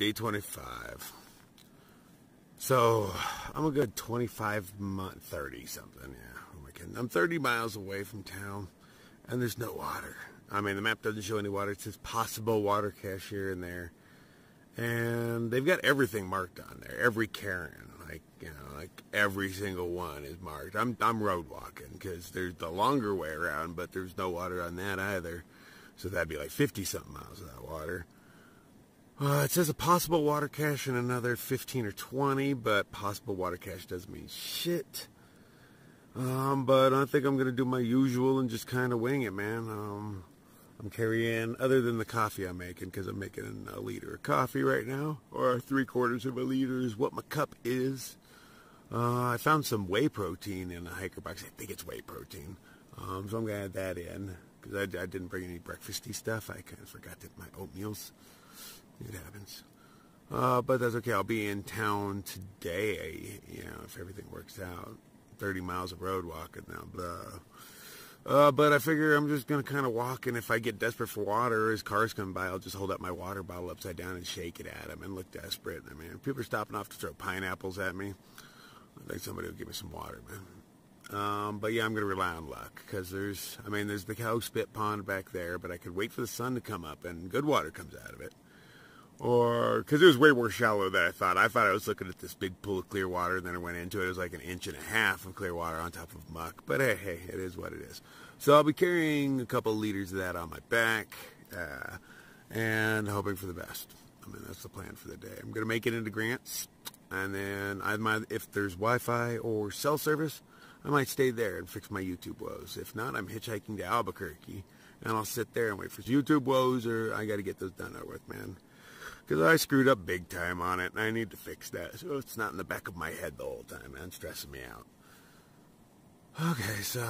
day 25. So, I'm a good 30 something, yeah. Oh my God. I'm 30 miles away from town, and there's no water. I mean, the map doesn't show any water. It says possible water cache here and there. And they've got everything marked on there. Every cairn, like every single one is marked. I'm road walking, because there's the longer way around, but there's no water on that either. So that'd be like 50-something miles without water. It says a possible water cache in another 15 or 20, but possible water cache doesn't mean shit. But I think I'm going to do my usual and just kind of wing it, man. I'm carrying, other than the coffee I'm making, because I'm making a liter of coffee right now, or 3/4 of a liter is what my cup is. I found some whey protein in a hiker box. I think it's whey protein. So I'm going to add that in, because I didn't bring any breakfasty stuff. I kind of forgot that my oatmeal's. It happens. But that's okay. I'll be in town today, if everything works out. 30 miles of road walking now, blah. But I figure I'm just going to kind of walk, and if I get desperate for water, as cars come by, I'll just hold up my water bottle upside down and shake it at them and look desperate. I mean, people are stopping off to throw pineapples at me. I think somebody will give me some water, man. But yeah, I'm going to rely on luck, because there's the cow spit pond back there, but I could wait for the sun to come up and good water comes out of it. Or, because it was way more shallow than I thought. I thought I was looking at this big pool of clear water, and then I went into it. It was like 1.5 inches of clear water on top of muck. But hey, it is what it is. So I'll be carrying a couple liters of that on my back, and hoping for the best. I mean, that's the plan for the day. I'm going to make it into Grants, and then if there's Wi-Fi or cell service, I might stay there and fix my YouTube woes. If not, I'm hitchhiking to Albuquerque, and I'll sit there and wait for YouTube woes, or I got to get those done out with, man. Because I screwed up big time on it, and I need to fix that. So it's not in the back of my head the whole time, man. It's stressing me out. Okay, so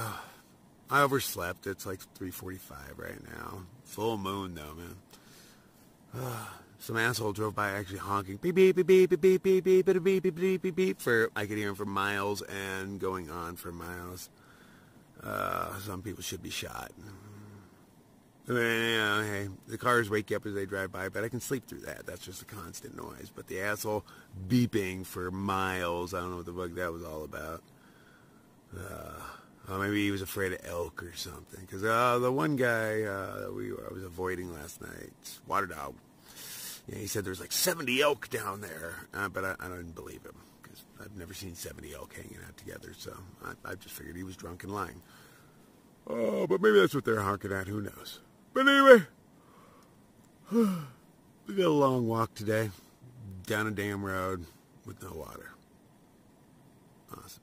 I overslept. It's like 3:45 right now. Full moon, though, man. Some asshole drove by actually honking. Beep, beep, beep, beep, beep, beep, beep, beep, beep, beep, beep, beep, beep, beep. I could hear him for miles and going on for miles. Some people should be shot. Hey, the cars wake you up as they drive by, but I can sleep through that. That's just a constant noise. But the asshole beeping for miles, I don't know what the fuck that was all about. Maybe he was afraid of elk or something. Because the one guy I was avoiding last night, water dog, he said there was like 70 elk down there. But I don't believe him, because I've never seen 70 elk hanging out together. So I just figured he was drunk and lying. But maybe that's what they're honking at. Who knows? But anyway, we got a long walk today, down a damn road with no water. Awesome.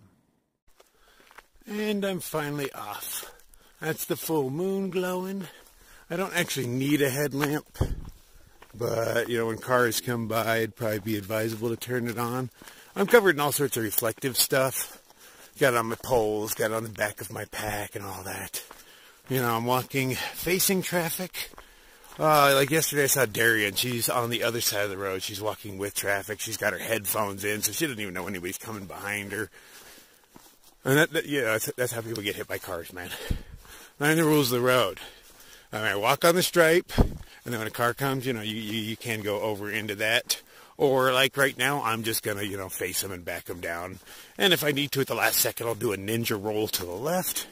And I'm finally off. That's the full moon glowing. I don't actually need a headlamp, but, when cars come by, it'd probably be advisable to turn it on. I'm covered in all sorts of reflective stuff. Got it on my poles, got it on the back of my pack and all that. I'm walking facing traffic. Like yesterday I saw Darian. She's on the other side of the road. She's walking with traffic. She's got her headphones in, so she doesn't even know anybody's coming behind her. And that's how people get hit by cars, man. Learn the rules of the road. I walk on the stripe, and then when a car comes, you can go over into that. Or, like right now, I'm just going to, face them and back them down. And if I need to at the last second, I'll do a ninja roll to the left.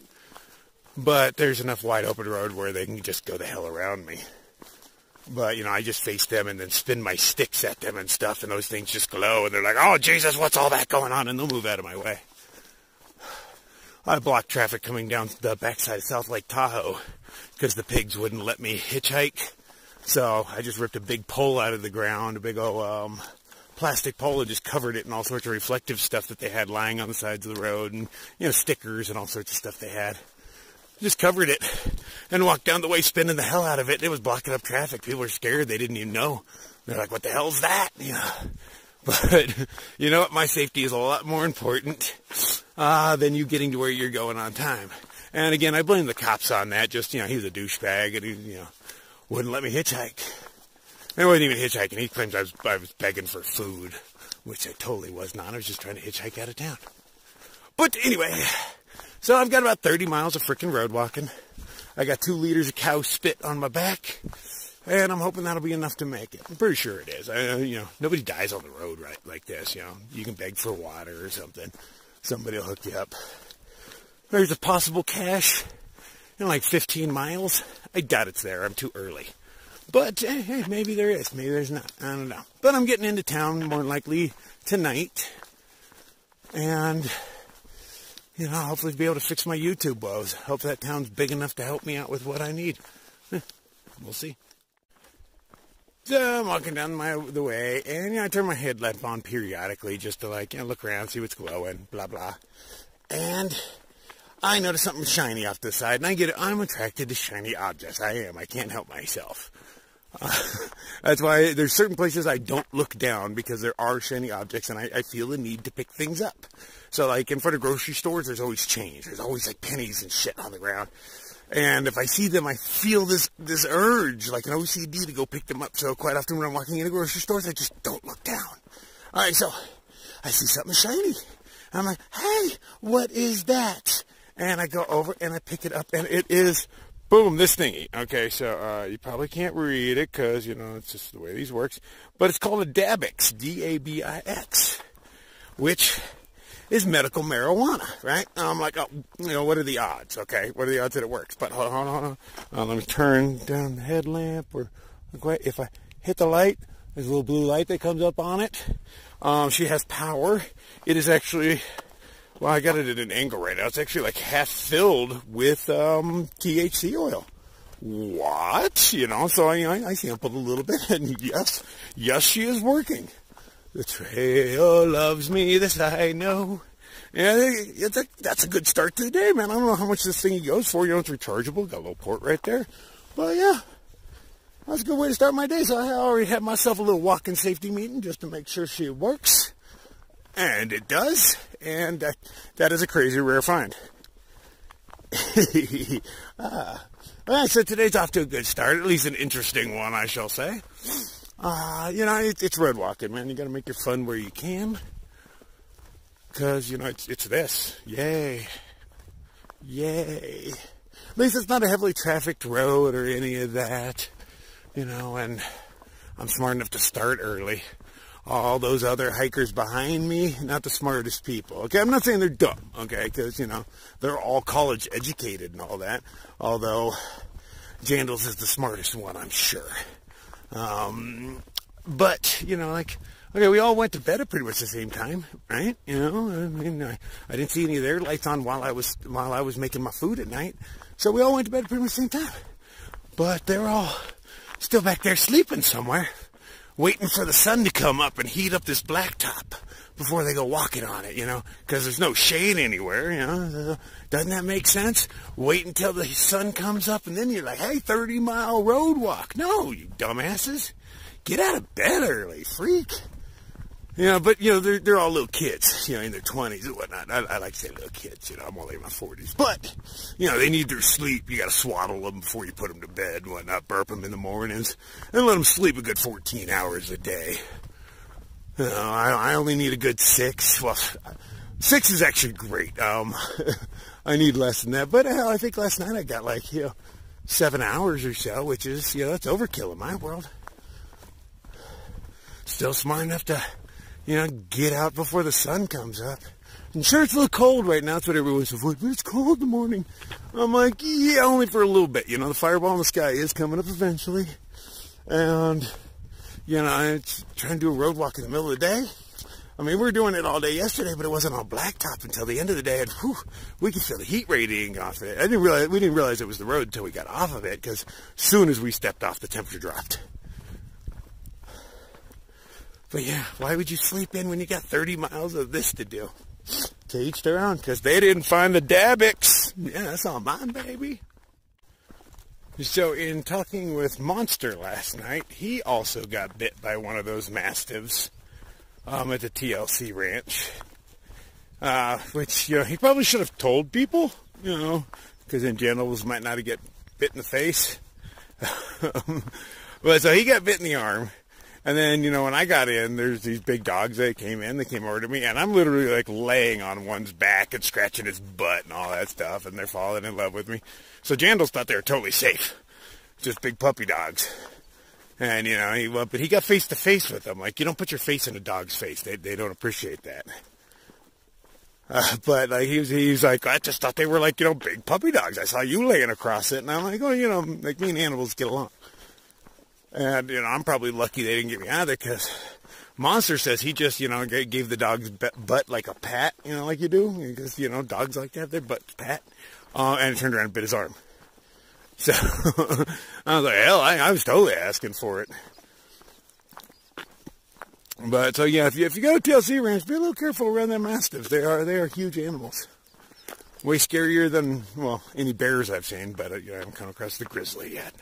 But there's enough wide open road where they can just go the hell around me. But, I just face them and then spin my sticks at them and stuff, and those things just glow. And they're like, oh, Jesus, what's all that going on? And they'll move out of my way. I blocked traffic coming down the backside of South Lake Tahoe because the pigs wouldn't let me hitchhike. So I just ripped a big pole out of the ground, a big old plastic pole, and just covered it in all sorts of reflective stuff that they had lying on the sides of the road, and, stickers and all sorts of stuff they had. Just covered it and walked down the way spinning the hell out of it. It was blocking up traffic. People were scared. They didn't even know. They're like, what the hell's that? But you know what? My safety is a lot more important than you getting to where you're going on time. And again, I blame the cops on that. Just, he was a douchebag, and he, wouldn't let me hitchhike. I wasn't even hitchhiking. He claims I was begging for food, which I totally was not. I was just trying to hitchhike out of town. But anyway, so I've got about 30 miles of frickin' road walking. I got 2 liters of cow spit on my back. And I'm hoping that'll be enough to make it. I'm pretty sure it is. Nobody dies on the road right like this, You can beg for water or something. Somebody will hook you up. There's a possible cache in like 15 miles. I doubt it's there. I'm too early. But, hey, maybe there is. Maybe there's not. I don't know. But I'm getting into town more likely tonight. And, hopefully be able to fix my YouTube woes. Hope that town's big enough to help me out with what I need. We'll see. So I'm walking down the way, and I turn my headlamp on periodically just to look around, see what's glowing, blah blah. And I notice something shiny off to the side, and I'm attracted to shiny objects. I am. I can't help myself. That's why there's certain places I don't look down, because there are shiny objects, and I feel the need to pick things up. So in front of grocery stores, there's always change. There's always pennies and shit on the ground. And if I see them, I feel this urge, like an OCD, to go pick them up. So quite often when I'm walking into grocery stores, I just don't look down. All right, so I see something shiny. I'm like, hey, what is that? And I go over and I pick it up, and it is, boom, this thingy. Okay, so you probably can't read it because, it's just the way these works. But it's called a Dabix, D-A-B-I-X, which is medical marijuana, right? I'm like, what are the odds? Okay, what are the odds that it works? But hold on. Let me turn down the headlamp. If I hit the light, there's a little blue light that comes up on it. She has power. It is actually, well, I got it at an angle right now. It's actually half filled with THC oil. What? So I sampled a little bit, and yes, she is working. The trail loves me, this I know. Yeah, that's a good start to the day, man. I don't know how much this thing goes for. It's rechargeable. Got a little port right there. But, yeah, that's a good way to start my day. So I already had myself a little walk-in safety meeting just to make sure she works. And it does. And that is a crazy rare find. So today's off to a good start. At least an interesting one, I shall say. It's road walking, man. You got to make your fun where you can. Because, it's this. Yay. At least it's not a heavily trafficked road or any of that. And I'm smart enough to start early. All those other hikers behind me, not the smartest people. Okay, I'm not saying they're dumb, okay, because, they're all college educated and all that. Although, Jandals is the smartest one, I'm sure. But, okay, we all went to bed at pretty much the same time, right? I didn't see any of their lights on while I was making my food at night. So we all went to bed at pretty much the same time. But they're all still back there sleeping somewhere, waiting for the sun to come up and heat up this blacktop before they go walking on it, because there's no shade anywhere, Doesn't that make sense? Wait until the sun comes up, and then you're like, hey, 30-mile road walk. No, you dumbasses. Get out of bed early, freak. But, they're all little kids, in their 20s and whatnot. I like to say little kids, I'm only in my 40s. But, they need their sleep. You got to swaddle them before you put them to bed and whatnot, burp them in the mornings, and let them sleep a good 14 hours a day. I only need a good 6. Well, 6 is actually great. I need less than that. But hell, I think last night I got 7 hours or so, which is, that's overkill in my world. Still smart enough to, get out before the sun comes up. And sure, it's a little cold right now. That's what everyone's avoiding. But it's cold in the morning. I'm like, yeah, only for a little bit. The fireball in the sky is coming up eventually. And, it's trying to do a road walk in the middle of the day. I mean, we were doing it all day yesterday, but it wasn't on blacktop until the end of the day. And whew, we could feel the heat radiating off it. We didn't realize it was the road until we got off of it, because as soon as we stepped off, the temperature dropped. But yeah, why would you sleep in when you got 30 miles of this to do? To each their own, because they didn't find the Dabix. Yeah, that's all mine, baby. So in talking with Monster last night, he also got bit by one of those mastiffs at the TLC ranch. Which, he probably should have told people, because then generals might not get bit in the face. But so he got bit in the arm. And then, when I got in, there's these big dogs that came in. They came over to me, and I'm literally, laying on one's back and scratching its butt and all that stuff, and they're falling in love with me. So Jandals thought they were totally safe. Just big puppy dogs. And, you know, but he got face to face with them. Like, you don't put your face in a dog's face. They don't appreciate that. But like, he was like, I just thought they were like, you know, big puppy dogs. I saw you laying across it. And I'm like, oh, you know, like me and animals get along. And, you know, I'm probably lucky they didn't get me out of there because Monster says he just, you know, gave the dog's butt like a pat, you know, like you do. Because, you know, dogs like to have their butts pat. And it turned around and bit his arm. So I was like, hell, I was totally asking for it. But so yeah, if you go to TLC Ranch, be a little careful around them mastiffs. They are huge animals, way scarier than, well, any bears I've seen. But you know, I haven't come across the grizzly yet.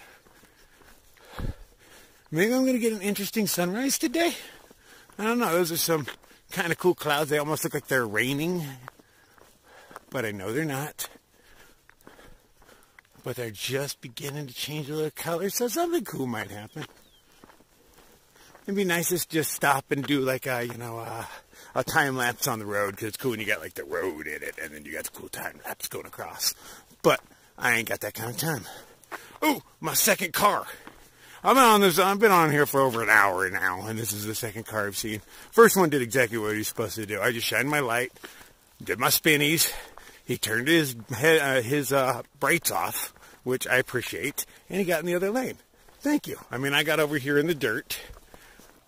Maybe I'm gonna get an interesting sunrise today. I don't know. Those are some kind of cool clouds. They almost look like they're raining, but I know they're not. But they're just beginning to change a little color, so something cool might happen. It'd be nice to just stop and do like a, you know, a time lapse on the road, because it's cool when you got like the road in it, and then you got the cool time lapse going across. But I ain't got that kind of time. Oh, my second car. I've been on here for over an hour now, and this is the second car I've seen. First one did exactly what he was supposed to do. I just shined my light, did my spinnies. He turned his brights off, which I appreciate, and he got in the other lane. Thank you. I mean, I got over here in the dirt,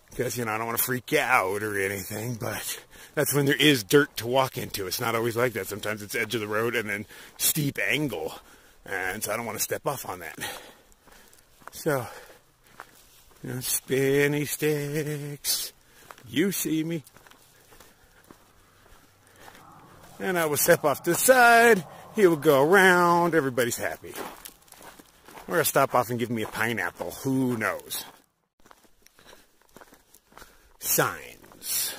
because, you know, I don't want to freak you out or anything, but that's when there is dirt to walk into. It's not always like that. Sometimes it's edge of the road and then steep angle, and so I don't want to step off on that. So, you know, spinny sticks, you see me. And I will step off to the side, he will go around, everybody's happy. Or I'll stop off and give me a pineapple, who knows. Signs.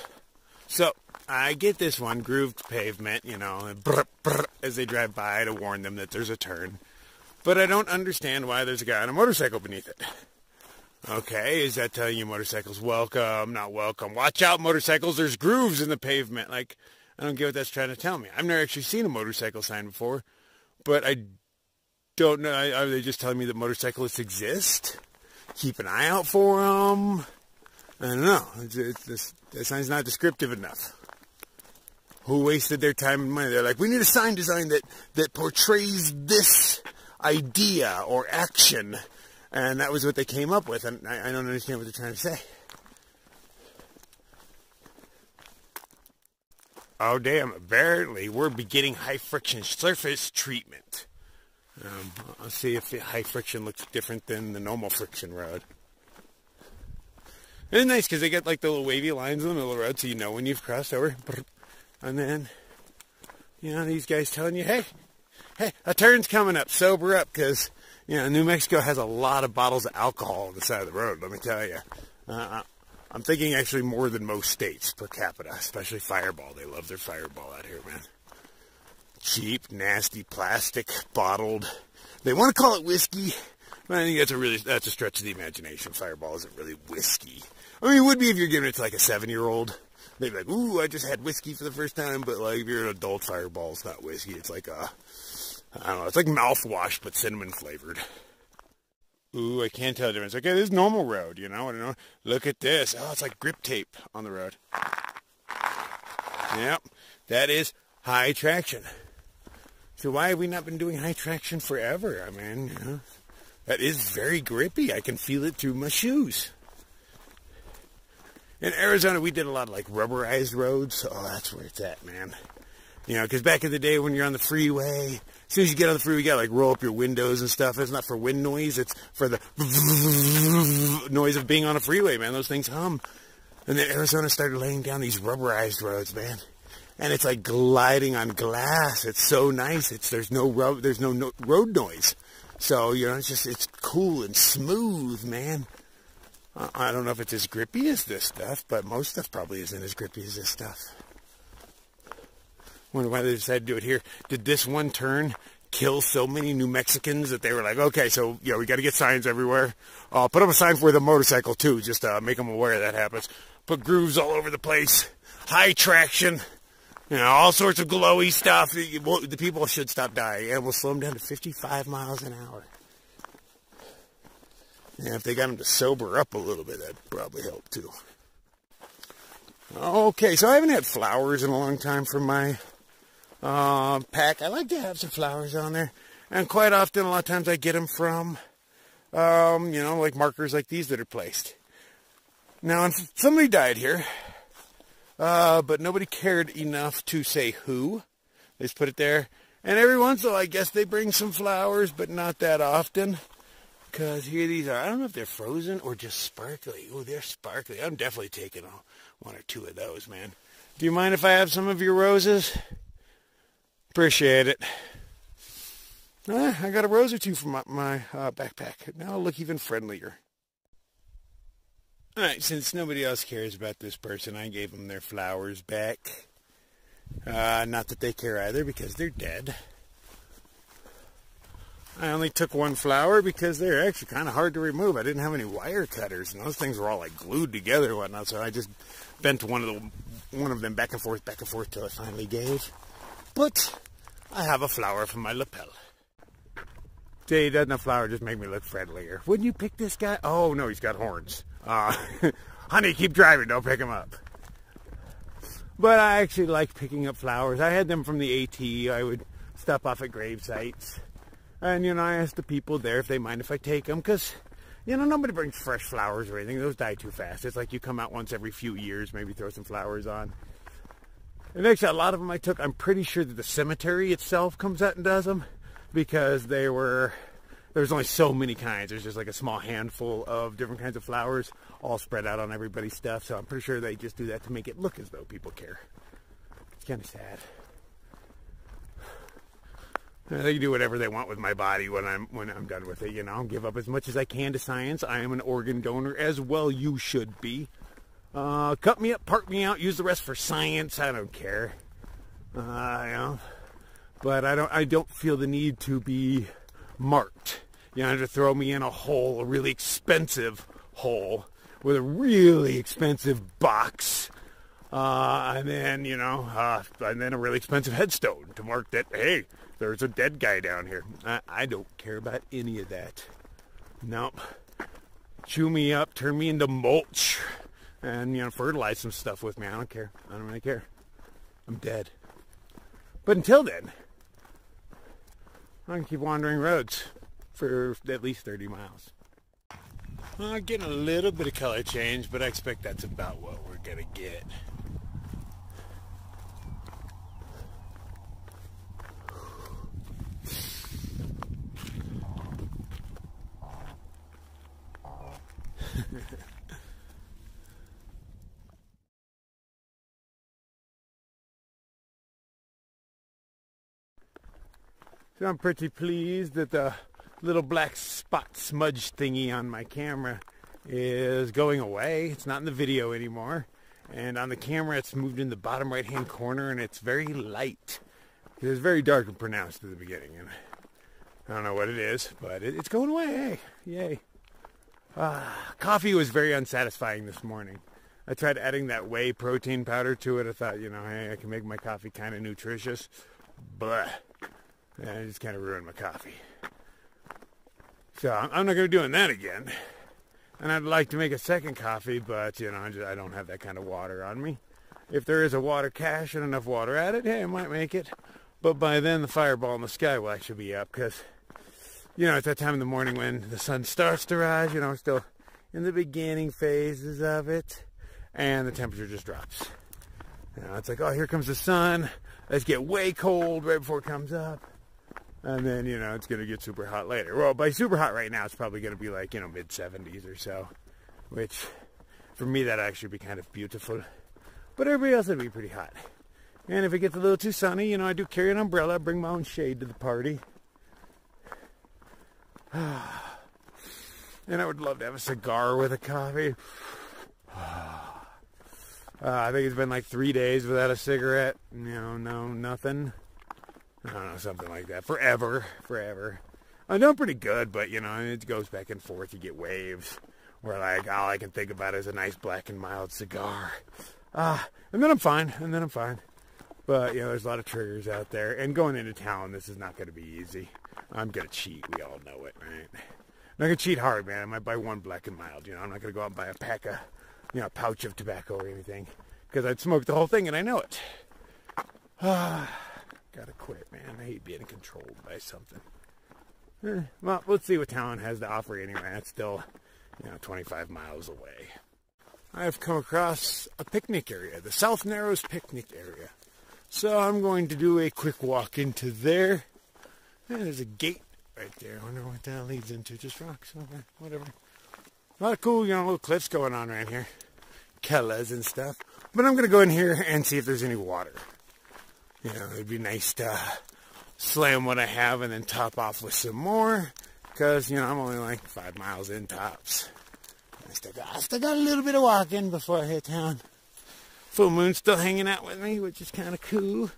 So, I get this one, grooved pavement, you know, and brr, brr, as they drive by to warn them that there's a turn. But I don't understand why there's a guy on a motorcycle beneath it. Okay, is that telling you motorcycles welcome, not welcome? Watch out, motorcycles, there's grooves in the pavement. Like, I don't get what that's trying to tell me. I've never actually seen a motorcycle sign before, but I don't know. Are they just telling me that motorcyclists exist? Keep an eye out for them? I don't know. That sign's not descriptive enough. Who wasted their time and money? They're like, we need a sign design that portrays this idea or action. And that was what they came up with, and I don't understand what they're trying to say. Oh, damn, apparently we're beginning high-friction surface treatment. I'll see if the high friction looks different than the normal friction road. It's nice because they got like the little wavy lines in the middle of the road so you know when you've crossed over. And then, you know, these guys telling you, hey, a turn's coming up, sober up, because, you know, New Mexico has a lot of bottles of alcohol on the side of the road, let me tell you. I'm thinking actually more than most states per capita, especially Fireball. They love their Fireball out here, man. Cheap, nasty, plastic, bottled. They want to call it whiskey, but I think that's a stretch of the imagination. Fireball isn't really whiskey. I mean, it would be if you're giving it to like a 7-year-old. They'd be like, ooh, I just had whiskey for the first time, but like if you're an adult, Fireball, it's not whiskey. It's like I don't know, it's like mouthwash, but cinnamon flavored. Ooh, I can't tell the difference. Okay, this is normal road, you know. I don't know. Look at this. Oh, it's like grip tape on the road. Yep, that is high traction. So why have we not been doing high traction forever? I mean, you know, that is very grippy. I can feel it through my shoes. In Arizona, we did a lot of like rubberized roads. Oh, that's where it's at, man. You know, because back in the day when you're on the freeway, as soon as you get on the freeway, you got to like roll up your windows and stuff. It's not for wind noise. It's for the noise of being on a freeway, man. Those things hum. And then Arizona started laying down these rubberized roads, man. And it's like gliding on glass. It's so nice. There's no road noise. So, you know, it's cool and smooth, man. I don't know if it's as grippy as this stuff, but most stuff probably isn't as grippy as this stuff. Wonder why they decided to do it here. Did this one turn kill so many New Mexicans that they were like, okay, so, you know, we got to get signs everywhere. Put up a sign for the motorcycle, too, just to make them aware that happens. Put grooves all over the place. High traction. You know, all sorts of glowy stuff. The people should stop dying. And we'll slow them down to 55 miles an hour. And if they got them to sober up a little bit, that'd probably help too. Okay, so I haven't had flowers in a long time for my pack. I like to have some flowers on there. And quite often, a lot of times I get them from, you know, like markers like these that are placed. Now, somebody died here, but nobody cared enough to say who. They just put it there. And every once in a while, I guess they bring some flowers, but not that often. Because here these are. I don't know if they're frozen or just sparkly. Oh, they're sparkly. I'm definitely taking one or two of those, man. Do you mind if I have some of your roses? Appreciate it. I got a rose or two from my backpack. Now I'll look even friendlier. Alright, since nobody else cares about this person, I gave them their flowers back. Not that they care either, because they're dead. I only took one flower because they're actually kind of hard to remove. I didn't have any wire cutters, and those things were all like glued together and whatnot, so I just bent one of them back and forth till I finally gave. But I have a flower from my lapel. See, doesn't a flower just make me look friendlier? Wouldn't you pick this guy? Oh, no, he's got horns. Honey, keep driving. Don't pick him up. But I actually like picking up flowers. I had them from the AT. I would stop off at grave sites. And, you know, I asked the people there if they mind if I take them. Because, you know, nobody brings fresh flowers or anything. Those die too fast. It's like you come out once every few years, maybe throw some flowers on. And actually, a lot of them I took, I'm pretty sure that the cemetery itself comes out and does them. Because there's only so many kinds. There's just like a small handful of different kinds of flowers all spread out on everybody's stuff. So I'm pretty sure they just do that to make it look as though people care. It's kind of sad. They can do whatever they want with my body when I'm done with it, you know. Give up as much as I can to science. I am an organ donor as well. You should be. Cut me up, part me out, use the rest for science. I don't care. You know. But I don't feel the need to be marked. You know, to throw me in a hole, a really expensive hole with a really expensive box. And then, you know, and then a really expensive headstone to mark that, hey, there's a dead guy down here. I don't care about any of that. Nope. Chew me up, turn me into mulch, and, you know, fertilize some stuff with me. I don't care. I don't really care. I'm dead. But until then, I can keep wandering roads for at least 30 miles. Getting a little bit of color change, but I expect that's about what we're going to get. So I'm pretty pleased that the little black spot smudge thingy on my camera is going away. It's not in the video anymore. And on the camera it's moved in the bottom right hand corner, and it's very light. It was very dark and pronounced at the beginning, and I don't know what it is, but it's going away. Yay. Coffee was very unsatisfying this morning. I tried adding that whey protein powder to it. I thought, you know, hey, I can make my coffee kind of nutritious. Blah. And I just kind of ruined my coffee. So I'm not going to be doing that again. And I'd like to make a second coffee, but, you know, I don't have that kind of water on me. If there is a water cache and enough water at it, hey, I might make it. But by then, the fireball in the sky will actually be up, because, you know, it's that time in the morning when the sun starts to rise, you know, still in the beginning phases of it, and the temperature just drops. You know, it's like, oh, here comes the sun. Let's get way cold right before it comes up. And then, you know, it's going to get super hot later. Well, by super hot right now, it's probably going to be like, you know, mid-70s or so. Which, for me, that'd actually be kind of beautiful. But everybody else would be pretty hot. And if it gets a little too sunny, you know, I do carry an umbrella. Bring my own shade to the party. And I would love to have a cigar with a coffee. I think it's been like 3 days without a cigarette. You know, no, nothing. I don't know, something like that. Forever. I'm doing pretty good, but, you know, it goes back and forth. You get waves where, like, all I can think about is a nice black and mild cigar. And then I'm fine. But, you know, there's a lot of triggers out there. And going into town, this is not going to be easy. I'm going to cheat. We all know it, right? not going to cheat hard, man. I might buy one Black and Mild. You know, I'm not going to go out and buy a pack of, you know, a pouch of tobacco or anything. Because I'd smoke the whole thing and I know it. Gotta quit, man. I hate being controlled by something. Well, let's see what town has to offer anyway. It's still, you know, 25 miles away. I've come across a picnic area, the South Narrows picnic area. So I'm going to do a quick walk into there. And there's a gate right there. I wonder what that leads into. Just rocks. Okay, whatever. A lot of cool, you know, little cliffs going on right here. Kellas and stuff. But I'm going to go in here and see if there's any water. You know, it'd be nice to slam what I have and then top off with some more. Because, you know, I'm only like 5 miles in tops. I still got a little bit of walking before I hit town. Full moon's still hanging out with me, which is kind of cool.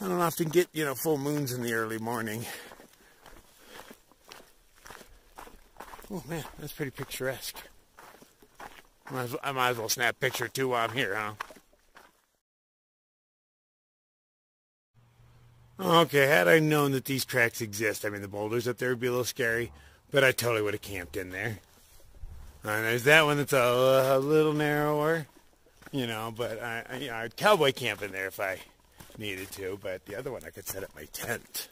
I don't often get, you know, full moons in the early morning. Oh, man, that's pretty picturesque. I might as well snap a picture, too, while I'm here, huh? Okay, had I known that these tracks exist, I mean, the boulders up there would be a little scary, but I totally would have camped in there. And there's that one that's a little narrower, you know, but I'd cowboy camp in there if I needed to, but the other one I could set up my tent.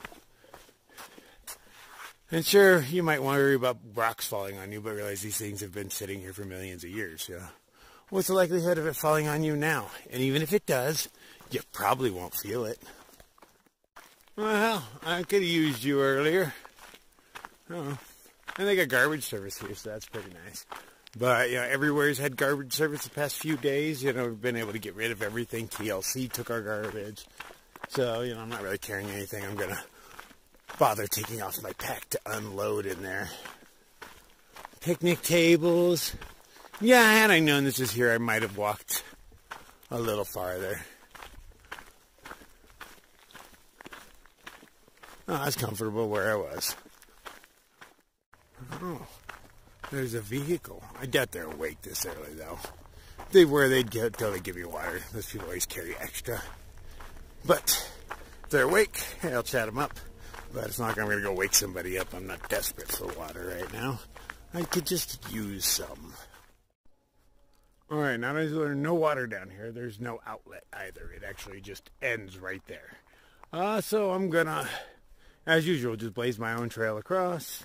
And sure, you might worry about rocks falling on you, but realize these things have been sitting here for millions of years, yeah. What's the likelihood of it falling on you now? And even if it does, you probably won't feel it. Well, I could have used you earlier. Oh, and they got garbage service here, so that's pretty nice. But, you know, everywhere's had garbage service the past few days. You know, we've been able to get rid of everything. TLC took our garbage. So, you know, I'm not really carrying anything. I'm going to bother taking off my pack to unload in there. Picnic tables. Yeah, had I known this was here, I might have walked a little farther. Oh, I was comfortable where I was. Oh, there's a vehicle. I doubt they're awake this early, though. If they were, they'd totally give you water. Those people always carry extra. But if they're awake, hey, I'll chat them up. But it's not like I'm going to go wake somebody up. I'm not desperate for water right now. I could just use some. All right, now there's no water down here. There's no outlet either. It actually just ends right there. So I'm going to, as usual, just blaze my own trail across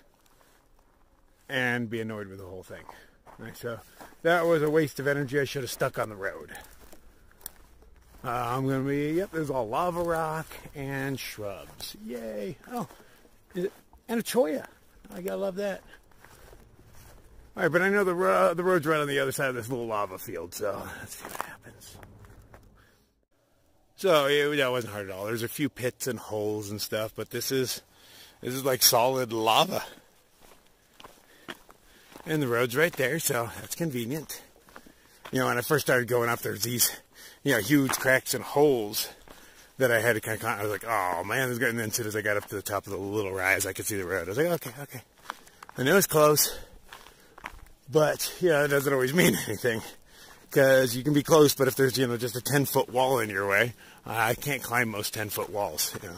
and be annoyed with the whole thing. All right, so that was a waste of energy. I should have stuck on the road. I'm going to be, yep, there's all lava rock and shrubs. Yay. Oh, and a cholla. I gotta love that. All right, but I know the road's right on the other side of this little lava field, so let's see what happens. So, yeah, that wasn't hard at all. There's a few pits and holes and stuff, but this is like solid lava. And the road's right there, so that's convenient. You know, when I first started going up, there's these, you know, huge cracks and holes that I had to kind of, I was like, oh man, this guy, and then as soon as I got up to the top of the little rise, I could see the road. I was like, okay. I know it's close, but, yeah, it doesn't always mean anything, because you can be close, but if there's, you know, just a 10-foot wall in your way, I can't climb most 10-foot walls, you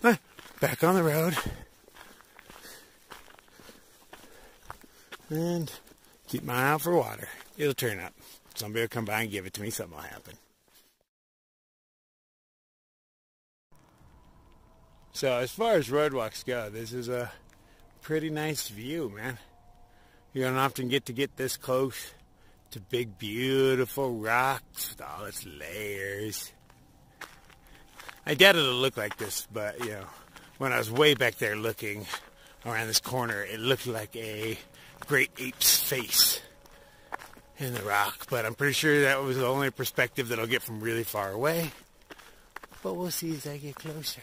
know. Back on the road. And keep my eye out for water. It'll turn up. Somebody will come by and give it to me. Something will happen. So as far as road walks go, this is a pretty nice view, man. You don't often get this close to big, beautiful rocks with all its layers. I doubt it'll look like this, but, you know, when I was way back there looking around this corner, it looked like a great ape's face in the rock, but I'm pretty sure that was the only perspective that I'll get from really far away. But we'll see as I get closer.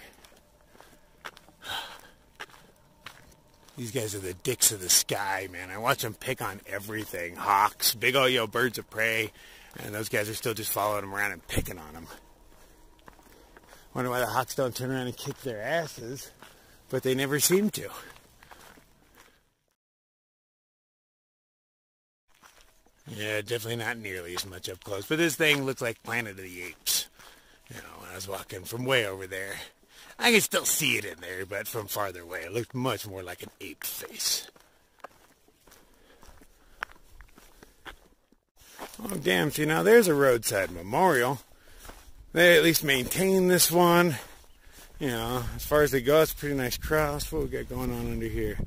These guys are the dicks of the sky, man. I watch them pick on everything. Hawks, big old, you know, birds of prey, and those guys are still just following them around and picking on them. Wonder why the hawks don't turn around and kick their asses, but they never seem to. Yeah, definitely not nearly as much up close. But this thing looks like Planet of the Apes. You know, when I was walking from way over there. I can still see it in there, but from farther away, it looked much more like an ape face. Oh, damn, see, now there's a roadside memorial. They at least maintain this one. You know, as far as they go, it's a pretty nice cross. What we got going on under here?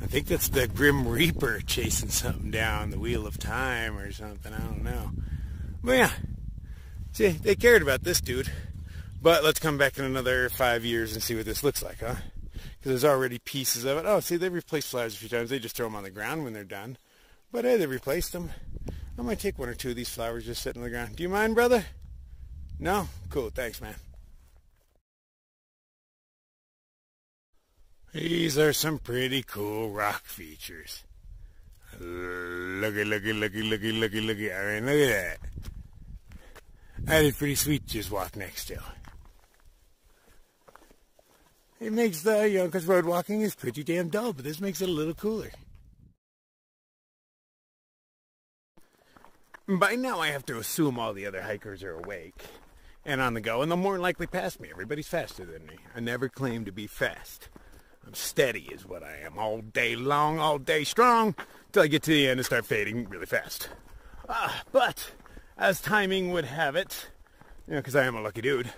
I think that's the Grim Reaper chasing something down, the Wheel of Time or something, I don't know. But yeah, see, they cared about this dude. But let's come back in another 5 years and see what this looks like, huh? Because there's already pieces of it. Oh, see, they've replaced flowers a few times. They just throw them on the ground when they're done. But hey, they replaced them. I might take one or two of these flowers just sitting on the ground. Do you mind, brother? No? Cool, thanks, man. These are some pretty cool rock features. Looky, looky, looky, looky, looky, looky. I mean, look at that. That is pretty sweet to just walk next to. It makes the, you know, because road walking is pretty damn dull, but this makes it a little cooler. By now I have to assume all the other hikers are awake and on the go, and they'll more than likely pass me. Everybody's faster than me. I never claim to be fast. I'm steady is what I am, all day long, all day strong, till I get to the end and start fading really fast. But as timing would have it, you know, because I am a lucky dude,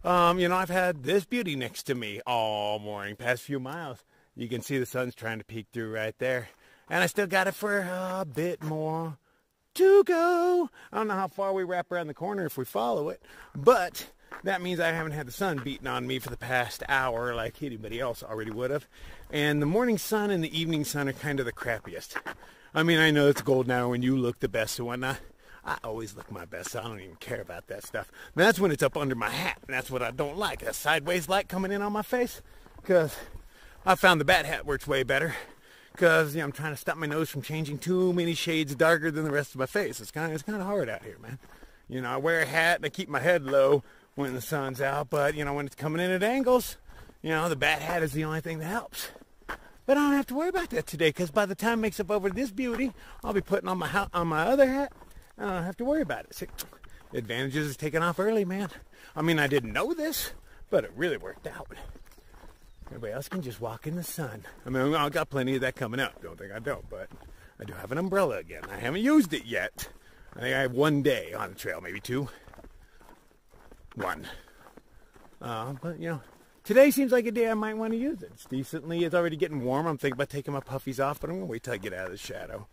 you know, I've had this beauty next to me all morning, past few miles. You can see the sun's trying to peek through right there. And I still got it for a bit more to go. I don't know how far we wrap around the corner if we follow it, but that means I haven't had the sun beating on me for the past hour like anybody else already would have. And the morning sun and the evening sun are kind of the crappiest. I mean, I know it's golden hour when you look the best and whatnot. I always look my best, so I don't even care about that stuff. But that's when it's up under my hat, and that's what I don't like. That sideways light coming in on my face, because I found the bat hat works way better. Because, you know, I'm trying to stop my nose from changing too many shades darker than the rest of my face. It's kind of hard out here, man. You know, I wear a hat and I keep my head low when the sun's out, but, you know, when it's coming in at angles, you know, the bat hat is the only thing that helps. But I don't have to worry about that today, because by the time it makes up over this beauty, I'll be putting on my other hat, and I don't have to worry about it. See, the advantages is taking off early, man. I mean, I didn't know this, but it really worked out. Everybody else can just walk in the sun. I mean, I've got plenty of that coming up. Don't think I don't, but I do have an umbrella again. I haven't used it yet. I think I have 1 day on the trail, maybe 2. 1. But, you know, today seems like a day I might want to use it. It's decently, it's already getting warm. I'm thinking about taking my puffies off, but I'm going to wait till I get out of the shadow.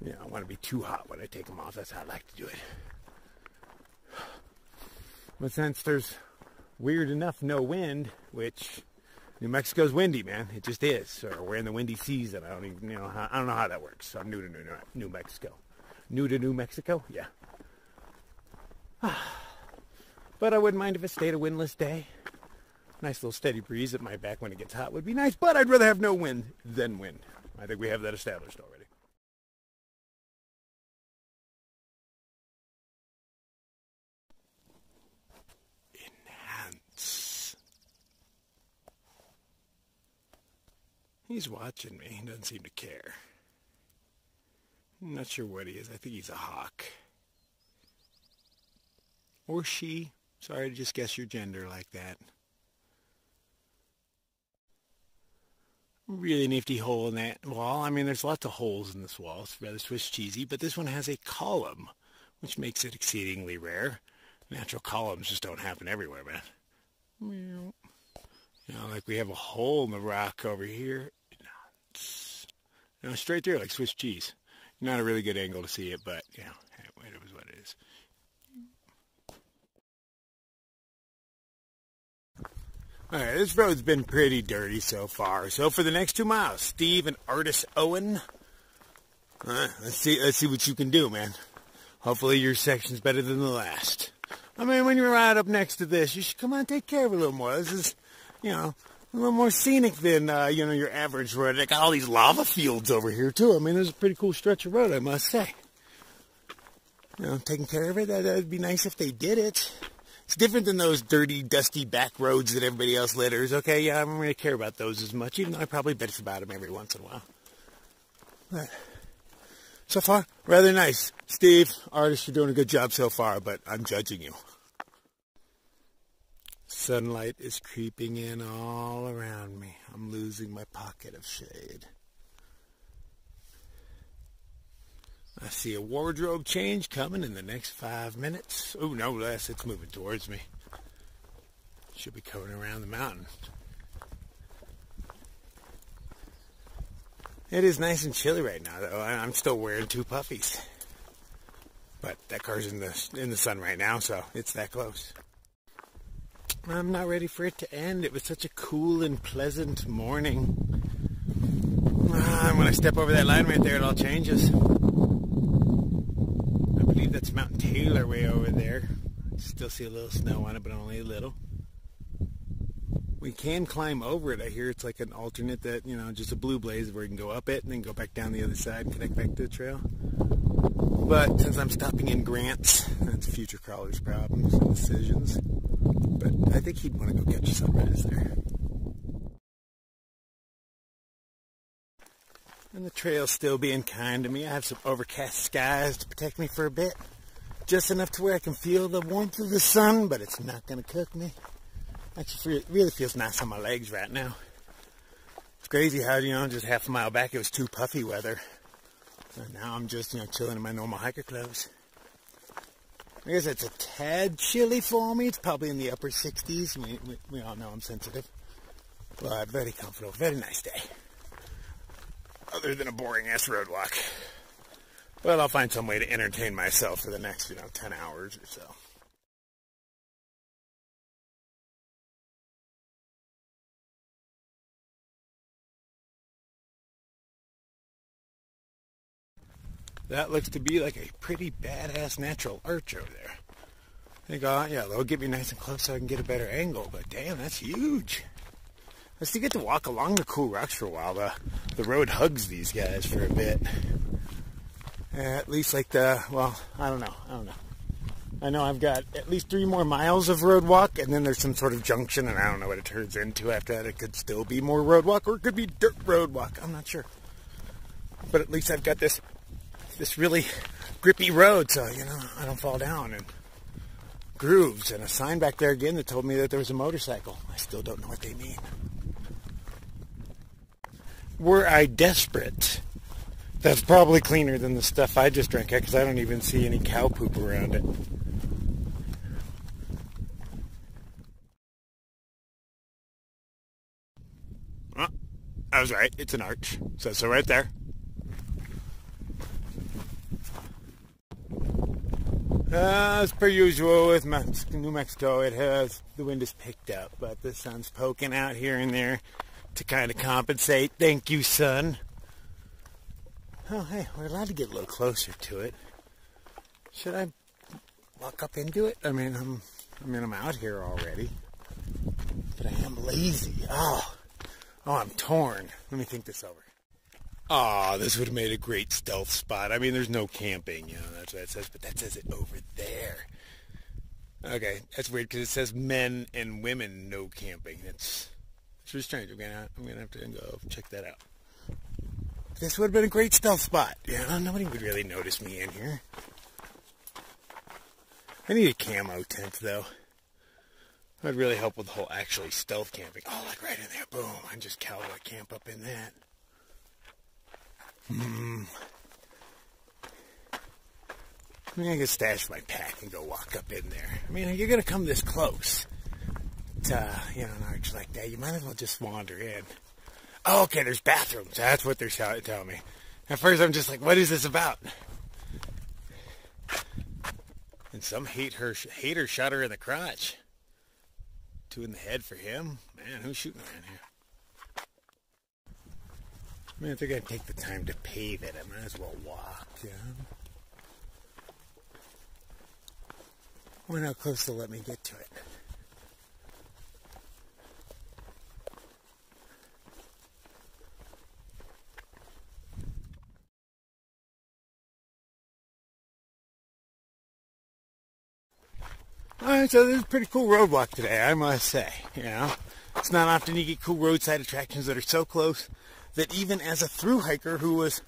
You know, I want to be too hot when I take them off. That's how I like to do it. But since there's weird enough no wind, which New Mexico's windy, man. It just is. Or we're in the windy season. I don't even, you know, I don't know how that works. I'm new to New Mexico. New to New Mexico? Yeah. But I wouldn't mind if it stayed a windless day. Nice little steady breeze at my back when it gets hot would be nice, but I'd rather have no wind than wind. I think we have that established already. Enhance. He's watching me. He doesn't seem to care. I'm not sure what he is. I think he's a hawk. Or she. Sorry to just guess your gender like that. Really nifty hole in that wall. I mean, there's lots of holes in this wall. It's rather Swiss cheesy, but this one has a column, which makes it exceedingly rare. Natural columns just don't happen everywhere, man. You know, like we have a hole in the rock over here. You know, straight through like Swiss cheese. Not a really good angle to see it, but, you know, it was what it is. Alright, this road's been pretty dirty so far. So for the next 2 miles, Steve and Artist Owen, let's see what you can do, man. Hopefully your section's better than the last. I mean, when you're right up next to this, you should come on and take care of it a little more. This is, you know, a little more scenic than, you know, your average road. They got all these lava fields over here, too. I mean, there's a pretty cool stretch of road, I must say. You know, taking care of it, that'd be nice if they did it. It's different than those dirty, dusty back roads that everybody else litters. Okay, yeah, I don't really care about those as much, even though I probably bitch about them every once in a while. But so far, rather nice. Steve, Artist, you're doing a good job so far, but I'm judging you. sunlight is creeping in all around me. I'm losing my pocket of shade. I see a wardrobe change coming in the next 5 minutes. Oh, no less. It's moving towards me. Should be coming around the mountain. It is nice and chilly right now, though. I'm still wearing 2 puffies. But that car's in the sun right now, so it's that close. I'm not ready for it to end. It was such a cool and pleasant morning. When I step over that line right there, it all changes. I believe that's Mount Taylor way over there. Still see a little snow on it, but only a little. We can climb over it. I hear it's like an alternate that, just a blue blaze where you can go up it and then go back down the other side and connect back to the trail. But since I'm stopping in Grants, that's future crawler's problems and decisions. But I think he'd want to go catch a sunrise there. And the trail's still being kind to me. I have some overcast skies to protect me for a bit. Just enough to where I can feel the warmth of the sun, but it's not going to cook me. Actually, it really feels nice on my legs right now. It's crazy how, just half a mile back it was too puffy weather. So now I'm just, chilling in my normal hiker clothes. I guess it's a tad chilly for me. It's probably in the upper 60s. We all know I'm sensitive. But very comfortable. Very nice day. Other than a boring-ass road walk. Well, I'll find some way to entertain myself for the next, 10 hours or so. That looks to be like a pretty badass natural arch over there. I think, yeah, they'll get me nice and close so I can get a better angle. But damn, that's huge. I still get to walk along the cool rocks for a while. The road hugs these guys for a bit. At least like I don't know. I know I've got at least 3 more miles of road walk, and then there's some sort of junction, and I don't know what it turns into after that. It could still be more road walk, or it could be dirt road walk. I'm not sure. But at least I've got this really grippy road, so, I don't fall down, and grooves, and a sign back there again that told me that there was a motorcycle. I still don't know what they mean. Were I desperate, that's probably cleaner than the stuff I just drank, because I don't even see any cow poop around it. Well, I was right. It's an arch. So right there. As per usual with New Mexico, the wind is picked up, but the sun's poking out here and there to kind of compensate. Thank you, sun. Oh, hey, we're allowed to get a little closer to it. Should I walk up into it? I'm out here already, but I am lazy. Oh, I'm torn. Let me think this over. Oh, this would have made a great stealth spot. There's no camping, that's what it says, but that says it over there. Okay, that's weird because it says men and women no camping. It's really strange. I'm gonna have to go check that out. This would have been a great stealth spot. Nobody would really notice me in here. I need a camo tent though. That would really help with the whole actually stealth camping. Oh, like right in there, boom! I can just cowboy camp up in that. I can stash my pack and go walk up in there. You're going to come this close to, an arch like that. You might as well just wander in. Oh, okay, there's bathrooms. That's what they're telling me. At first, I'm just like, what is this about? And some hater shot her in the crotch. 2 in the head for him. Man, who's shooting around here? If they're going to take the time to pave it, I might as well walk, I wonder how close they'll let me get to it. Alright, so this is a pretty cool road walk today, I must say, It's not often you get cool roadside attractions that are so close that even as a through hiker who was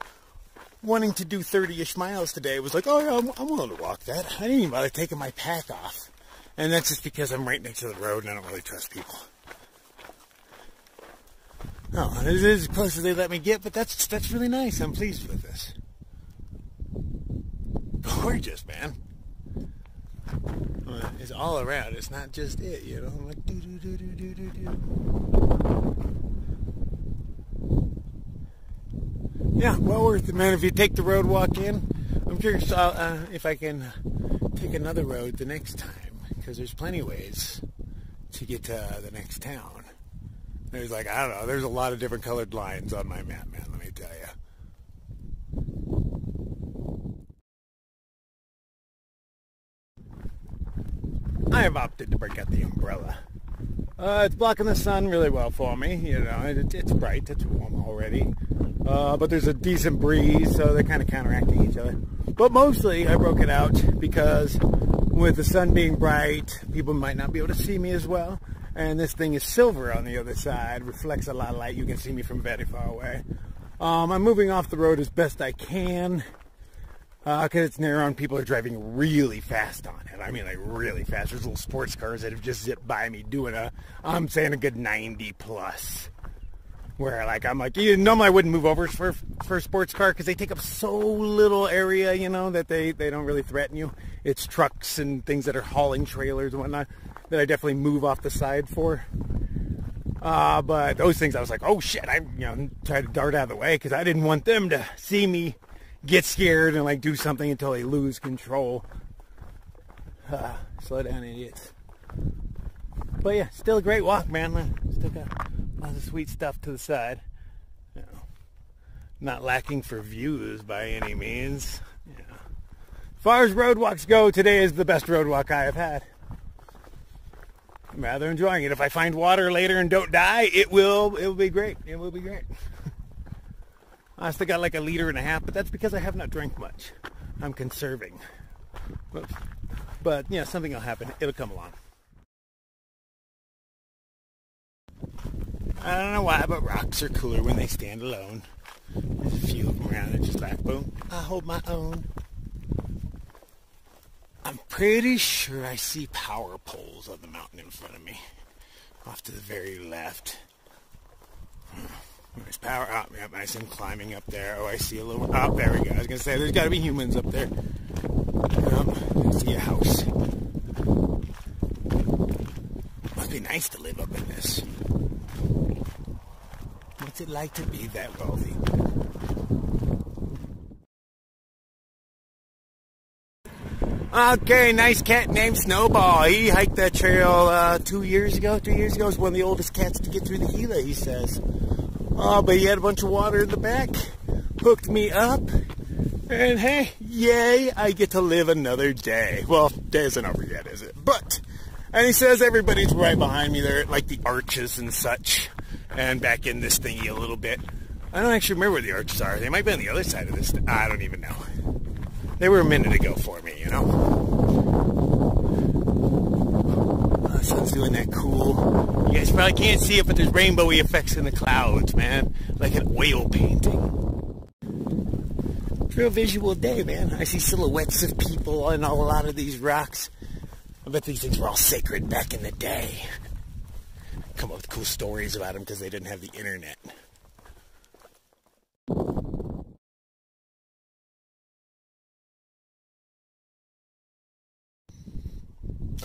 wanting to do 30-ish miles today was like, oh yeah, I'm willing to walk that. I didn't even bother taking my pack off. And that's just because I'm right next to the road and I don't really trust people. Oh, it is as close as they let me get, but that's really nice. I'm pleased with this. Gorgeous, man. It's all around. It's not just it, you know. I'm like do do do do do do do. Yeah, well worth it, man. If you take the road walk in, I'm curious if I can take another road the next time, because there's plenty of ways to get to the next town. There's like, I don't know, there's a lot of different colored lines on my map, man, let me tell you. I have opted to break out the umbrella. It's blocking the sun really well for me, you know, it's bright, it's warm already. But there's a decent breeze, so they're kind of counteracting each other. But mostly I broke it out because with the sun being bright, people might not be able to see me as well. And this thing is silver on the other side, reflects a lot of light. You can see me from very far away. I'm moving off the road as best I can because it's narrow and people are driving really fast on it. I mean, like really fast. There's little sports cars that have just zipped by me doing I'm saying a good 90 plus. Where like I'm like, normally I wouldn't move over for a sports car because they take up so little area, you know, that they don't really threaten you. It's trucks and things that are hauling trailers and whatnot that I definitely move off the side for. But those things I was like, oh shit, I tried to dart out of the way because I didn't want them to see me get scared and like do something until they lose control. Slow down, idiots. But yeah, still a great walk, man. Still got lots of sweet stuff to the side. You know, not lacking for views by any means. Yeah. As far as road walks go, today is the best road walk I have had. I'm rather enjoying it. If I find water later and don't die, it will be great. It will be great. I still got like 1.5 liters, but that's because I have not drank much. I'm conserving. But yeah, something will happen. It'll come along. I don't know why, but rocks are cooler when they stand alone. There's a few of them around and just like, boom, I hold my own. I'm pretty sure I see power poles on the mountain in front of me. Off to the very left. There's power. Oh, yep, I see him climbing up there. Oh, I see a little. Oh, there we go. I was going to say, there's got to be humans up there. I see a house. Must be nice to live up in this. What's it like to be that wealthy? Okay, nice cat named Snowball. He hiked that trail 2 years ago. 3 years ago. He was one of the oldest cats to get through the Gila, he says. Oh, but he had a bunch of water in the back. Hooked me up. And hey, yay, I get to live another day. Well, day isn't over yet, is it? But, and he says everybody's right behind me. They're at like the arches and such. And back in this thingy a little bit. I don't actually remember where the arches are. They might be on the other side of this. I don't even know. They were a minute ago for me, you know. The sun's doing that cool. You guys probably can't see it, but there's rainbowy effects in the clouds, man. Like an oil painting. Real visual day, man. I see silhouettes of people on a lot of these rocks. I bet these things were all sacred back in the day. Come up with cool stories about them because they didn't have the internet.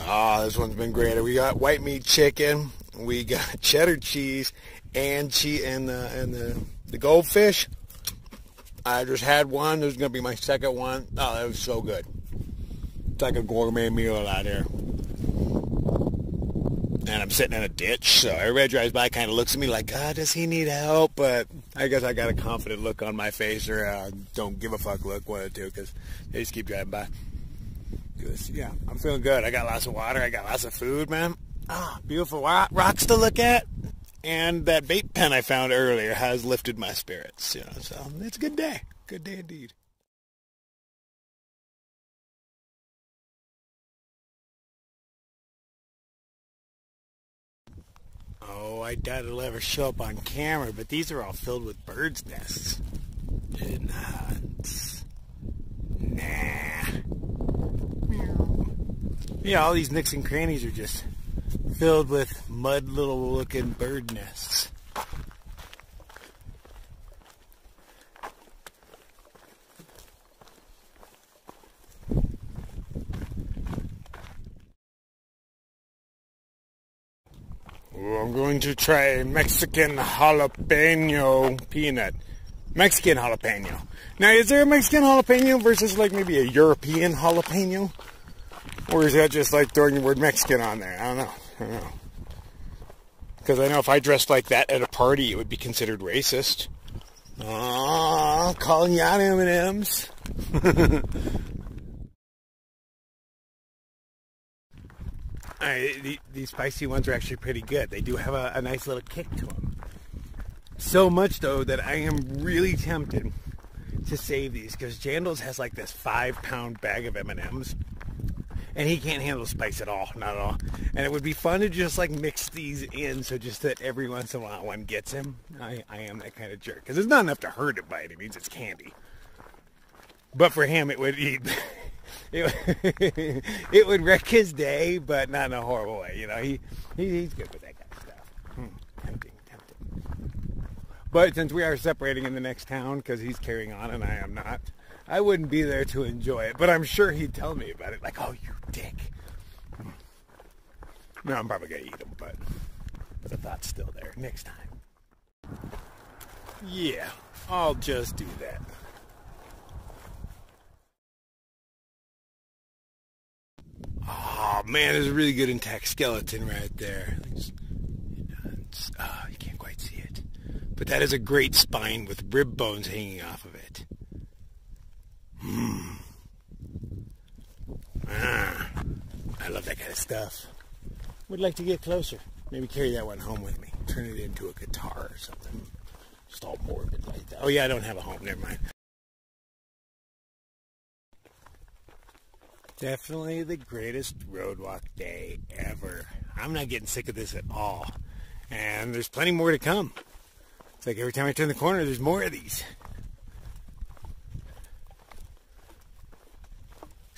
Oh, this one's been great. We got white meat chicken, we got cheddar cheese, and the goldfish. I just had one. This is gonna be my second one. Oh, that was so good. It's like a gourmet meal out here. And I'm sitting in a ditch, so everybody drives by, kind of looks at me like, does he need help? But I guess I got a confident look on my face, or don't give a fuck look, one or two, because they just keep driving by. Yeah, I'm feeling good. I got lots of water. I got lots of food, man. Beautiful rocks to look at. And that bait pen I found earlier has lifted my spirits, you know, so it's a good day. Good day indeed. Oh, I doubt it'll ever show up on camera, but these are all filled with birds' nests. Nuts. Nah. Yeah, all these nooks and crannies are just filled with mud little looking bird nests. Oh, I'm going to try Mexican jalapeno peanut. Mexican jalapeno. Now, is there a Mexican jalapeno versus like maybe a European jalapeno? Or is that just like throwing the word Mexican on there? I don't know. Because I know if I dressed like that at a party, it would be considered racist. Aww, calling you out M&Ms. These spicy ones are actually pretty good. They do have a nice little kick to them. So much, though, that I am really tempted to save these. Because Jandals has like this 5-pound bag of M&Ms. And he can't handle spice at all. Not at all. And it would be fun to just like mix these in. So just that every once in a while one gets him. I am that kind of jerk. Because it's not enough to hurt him by any means. It's candy. But for him, it would eat... It would wreck his day, but not in a horrible way. You know, he's good with that kind of stuff. Tempting. But since we are separating in the next town, because he's carrying on and I am not, I wouldn't be there to enjoy it. But I'm sure he'd tell me about it, like, "Oh, you dick." No, I'm probably gonna eat him, but the thought's still there. Next time. Yeah, I'll just do that. Oh man, there's a really good intact skeleton right there. You can't quite see it. But that is a great spine with rib bones hanging off of it. I love that kind of stuff. Would like to get closer. Maybe carry that one home with me. Turn it into a guitar or something. Just all morbid like that. Oh yeah, I don't have a home. Never mind. Definitely the greatest road walk day ever. I'm not getting sick of this at all. And there's plenty more to come. It's like every time I turn the corner, there's more of these.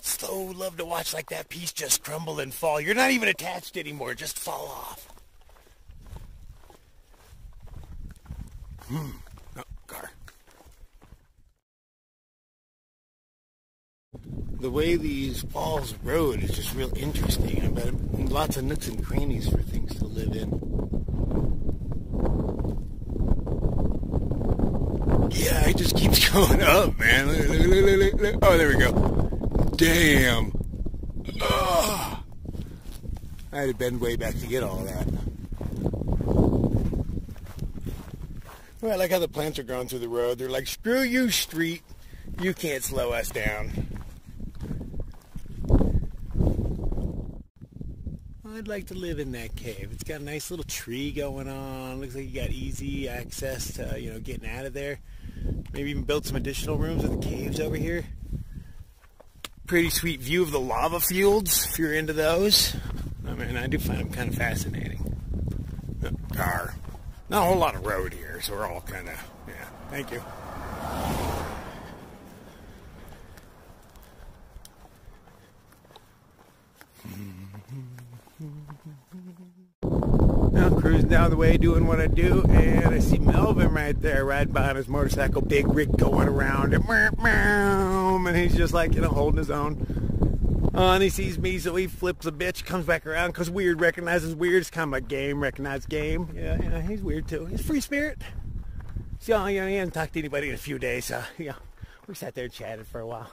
So love to watch like that piece just crumble and fall. You're not even attached anymore, just fall off. Oh, car. The way these walls rode is just real interesting. I bet lots of nooks and crannies for things to live in. Yeah, it just keeps going up, man. Look. Oh, there we go. Damn. Oh. I had to bend way back to get all that. Well, I like how the plants are growing through the road. They're like, screw you, street. You can't slow us down. I'd like to live in that cave. It's got a nice little tree going on. Looks like you got easy access to, getting out of there. Maybe even build some additional rooms with the caves over here. Pretty sweet view of the lava fields, if you're into those. I mean, I do find them kind of fascinating. Car. Not a whole lot of road here, so we're all kind of, yeah, thank you. Now cruising down the way doing what I do, and I see Melvin right there riding behind his motorcycle, big rig going around, and he's just like, holding his own. And he sees me, so he flips a bitch, comes back around, because weird recognizes weird. It's kind of a game, recognized game. Yeah, he's weird too. He's free spirit. So, he hasn't talked to anybody in a few days, so, we sat there and chatted for a while.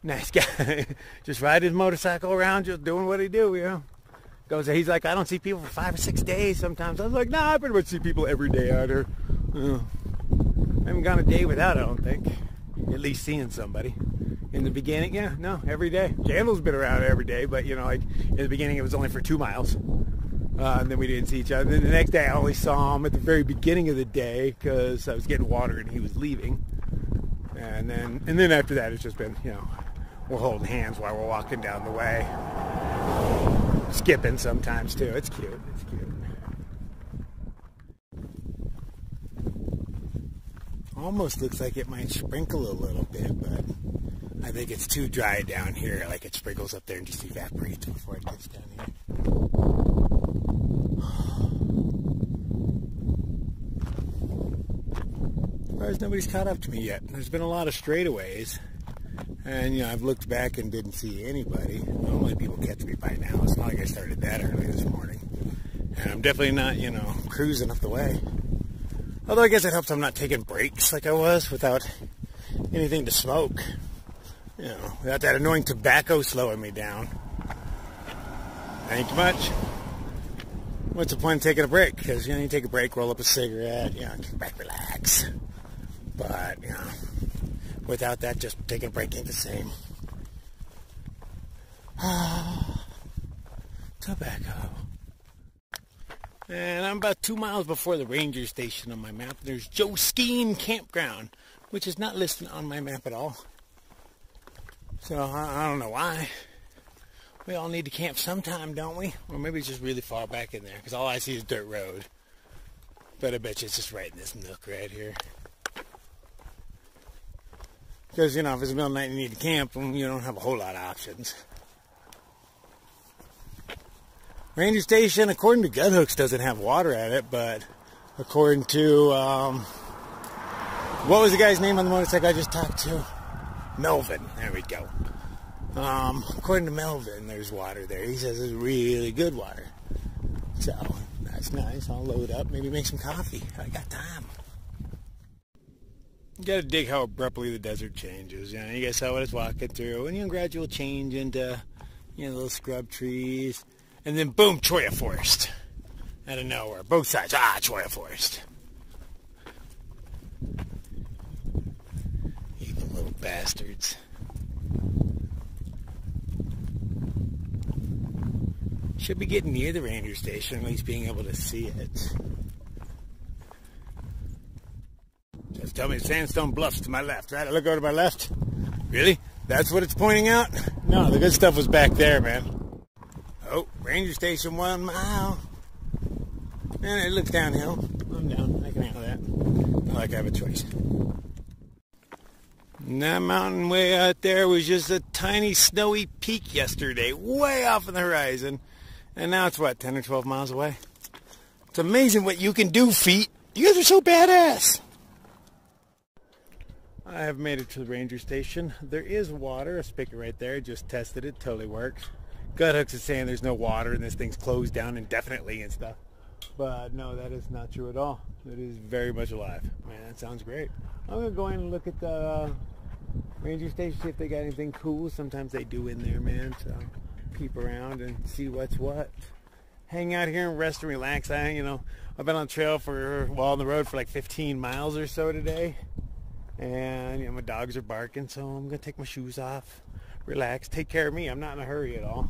Nice guy. Just riding his motorcycle around, just doing what he do, He's like, I don't see people for 5 or 6 days sometimes. I was like, nah, I pretty much see people every day out here. I haven't gone a day without, I don't think. At least seeing somebody. In the beginning, every day. Jandal's been around every day, but, like, in the beginning it was only for 2 miles. And then we didn't see each other. And then the next day I only saw him at the very beginning of the day because I was getting water and he was leaving. And then after that it's just been, we're holding hands while we're walking down the way. Skipping sometimes too. It's cute. Almost looks like it might sprinkle a little bit, but I think it's too dry down here, like it sprinkles up there and just evaporates before it gets down here. As far as nobody's caught up to me yet. There's been a lot of straightaways, and I've looked back and didn't see anybody. Normally people catch me by now. It's not like I started that early this morning. And I'm definitely not, cruising up the way. Although I guess it helps I'm not taking breaks like I was without anything to smoke. Without that annoying tobacco slowing me down. Ain't too much. What's the point of taking a break? Because, you take a break, roll up a cigarette, kick back, relax. But, without that, just taking a break ain't the same. Tobacco. And I'm about 2 miles before the ranger station on my map. There's Joe Skeen Campground, which is not listed on my map at all. So, I don't know why. We all need to camp sometime, don't we? Or maybe it's just really far back in there, because all I see is dirt road. But I bet you it's just right in this nook right here. Because, if it's the middle of the night and you need to camp, you don't have a whole lot of options. Ranger Station, according to Guthooks, doesn't have water at it, but according to, what was the guy's name on the motorcycle I just talked to? Melvin. There we go. According to Melvin, there's water there. He says it's really good water. So, that's nice. I'll load up, maybe make some coffee. I got time. You gotta dig how abruptly the desert changes. You guys saw what I was walking through. And gradual change into, little scrub trees. And then boom, Cholla Forest. Out of nowhere. Both sides. Cholla Forest. Evil little bastards. Should be getting near the ranger station, at least being able to see it. Just tell me sandstone bluffs to my left, right? I look over to my left. Really? That's what it's pointing out? No, the good stuff was back there, man. Oh, ranger station 1 mile. And it looks downhill. I'm down. I can handle that. Not like I have a choice. And that mountain way out there was just a tiny snowy peak yesterday, way off on the horizon. And now it's what, 10 or 12 miles away? It's amazing what you can do, feet. You guys are so badass. I have made it to the ranger station. There is water, a spigot right there. Just tested it, totally works. Guthooks is saying there's no water and this thing's closed down indefinitely and stuff. But no, that is not true at all. It is very much alive. Man, that sounds great. I'm going to go in and look at the ranger station, see if they got anything cool. Sometimes they do in there, man. So peep around and see what's what. Hang out here and rest and relax. I've been on the trail on the road for like 15 miles or so today. And, my dogs are barking, so I'm going to take my shoes off, relax, take care of me. I'm not in a hurry at all.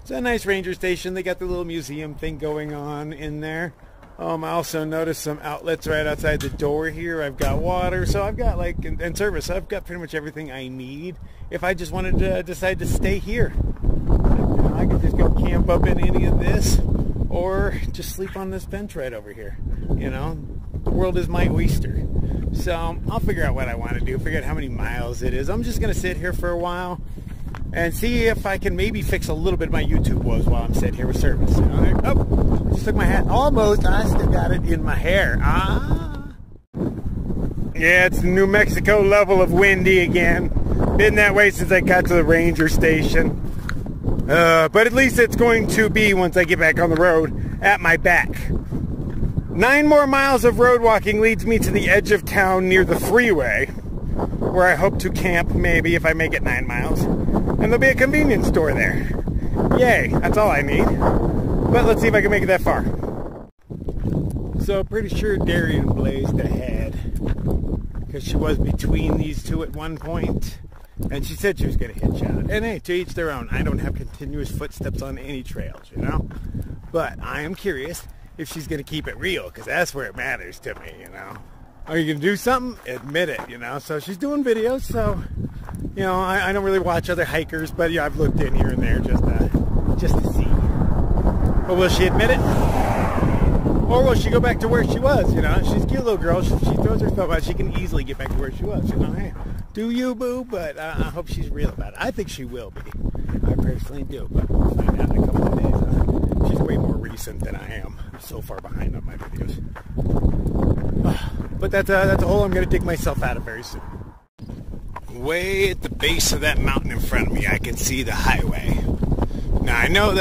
It's a nice ranger station. They got the little museum thing going on in there. I also noticed some outlets right outside the door here. I've got water, so I've got and service. So I've got pretty much everything I need if I just wanted to decide to stay here. I could just go camp up in any of this or just sleep on this bench right over here. The world is my oyster. So I'll figure out what I want to do, figure out how many miles it is. I'm just going to sit here for a while and see if I can maybe fix a little bit of my YouTube woes while I'm sitting here with service. Oh, just took my hat. Almost. I still got it in my hair. Yeah, it's the New Mexico level of windy again. Been that way since I got to the ranger station. But at least it's going to be, once I get back on the road, at my back. 9 more miles of road walking leads me to the edge of town near the freeway, where I hope to camp maybe if I make it 9 miles. And there'll be a convenience store there. Yay, that's all I need. But let's see if I can make it that far. So pretty sure Darian blazed ahead, because she was between these two at one point, and she said she was going to hitchhike. And hey, to each their own. I don't have continuous footsteps on any trails, But I am curious if she's going to keep it real, because that's where it matters to me, Are you going to do something? Admit it, So she's doing videos, so, I don't really watch other hikers, but, I've looked in here and there just to see. But will she admit it? Or will she go back to where she was, you know? She's a cute little girl. She throws her stuff out. She can easily get back to where she was, you know? Hey, do you, boo? But I hope she's real about it. I think she will be. I personally do, but we'll find out in a couple of days. She's way more recent than I am. I'm so far behind on my videos. But that's a hole I'm going to dig myself out of very soon. Way at the base of that mountain in front of me, I can see the highway. Now, I know